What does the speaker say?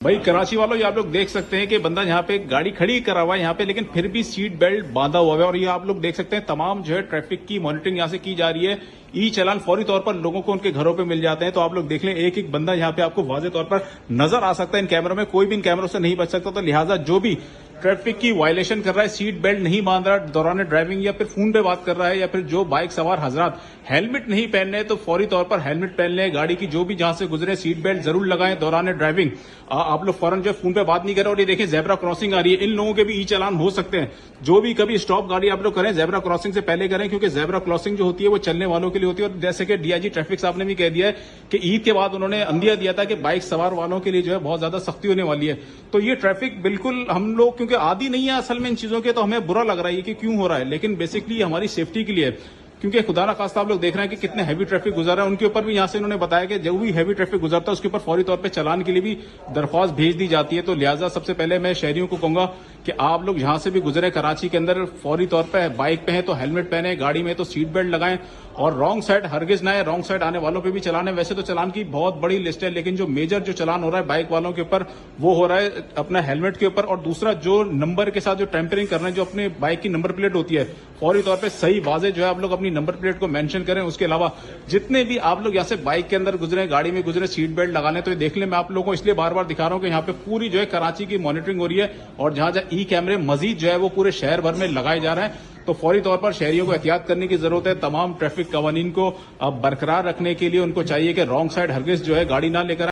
भाई कराची वालों ये आप लोग देख सकते हैं कि बंदा यहाँ पे गाड़ी खड़ी करा हुआ है यहाँ पे, लेकिन फिर भी सीट बेल्ट बांधा हुआ है। और ये आप लोग देख सकते हैं तमाम जो है ट्रैफिक की मॉनिटरिंग यहाँ से की जा रही है। ई चालान फौरी तौर पर लोगों को उनके घरों पे मिल जाते हैं। तो आप लोग देख लें, एक एक बंदा यहाँ पे आपको वाजे तौर पर नजर आ सकता है इन कैमरों में। कोई भी इन कैमरों से नहीं बच सकता। तो लिहाजा जो भी ट्रैफिक की वायलेशन कर रहा है, सीट बेल्ट नहीं बांध रहा दौरान ड्राइविंग, या फिर फोन पे बात कर रहा है, या फिर जो बाइक सवार हजरात हेलमेट नहीं पहन रहे, तो फौरी तौर पर हेलमेट पहन लें। गाड़ी की जो भी जहां से गुजरे सीट बेल्ट जरूर लगाएं दौरान ड्राइविंग। आप लोग फौरन जो फोन पे बात नहीं कर रहे। और ये देखें जेब्रा क्रॉसिंग आ रही है, इन लोगों के भी ई चालान हो सकते हैं। जो भी कभी स्टॉप गाड़ी आप लोग करें, जेब्रा क्रॉसिंग से पहले करें, क्योंकि जेब्रा क्रॉसिंग जो होती है वो चलने वालों के लिए होती है। और जैसे कि डीआईजी ट्रैफिक साहब ने भी कह दिया है कि ईद के बाद उन्होंने अंदिया दिया था कि बाइक सवार वालों के लिए जो है बहुत ज्यादा सख्ती होने वाली है। तो ये ट्रैफिक बिल्कुल हम लोग क्योंकि आदी नहीं है असल में इन चीजों के, तो हमें बुरा लग रहा है कि क्यों हो रहा है, लेकिन बेसिकली हमारी सेफ्टी के लिए, क्योंकि खुदा ना खास्ता आप लोग देख रहे हैं कि कितने हैवी ट्रैफिक गुजर रहा है। उनके ऊपर भी यहां से उन्होंने बताया कि जो भी हैवी ट्रैफिक गुजरता है उसके ऊपर फौरी तौर पे चालान के लिए भी दरख्वास्त भेज दी जाती है। तो लिहाजा सबसे पहले मैं शहरियों को कहूंगा कि आप लोग जहां से भी गुजरे कराची के अंदर, फौरी तौर पे बाइक पे हैं तो हेलमेट पहने, गाड़ी में तो सीट बेल्ट लगाएं, और रॉन्ग साइड हरगिज ना है। रॉन्ग साइड आने वालों पे भी चलान है। वैसे तो चलान की बहुत बड़ी लिस्ट है, लेकिन जो मेजर जो चलान हो रहा है बाइक वालों के ऊपर वो हो रहा है अपना हेलमेट के ऊपर। और दूसरा जो नंबर के साथ जो टेम्परिंग कर रहे हैं, जो अपने बाइक की नंबर प्लेट होती है, फौरी तौर पर सही वाजे जो है आप लोग अपनी नंबर प्लेट को मेंशन करें। उसके अलावा जितने भी आप लोग यहाँ से बाइक के अंदर गुजरे, गाड़ी में गुजरे, सीट बेल्ट लगा लें। तो ये देख लें, मैं आप लोगों को इसलिए बार बार दिखा रहा हूं कि यहाँ पे पूरी जो है कराची की मॉनिटरिंग हो रही है, और जहां जहां ई कैमरे मजीद जो है वो पूरे शहर भर में लगाए जा रहे हैं। तो फौरी तौर पर शहरियों को एहतियात करने की जरूरत है। तमाम ट्रैफिक कवानीन को बरकरार रखने के लिए उनको चाहिए कि रॉन्ग साइड हरगिज जो है गाड़ी ना लेकर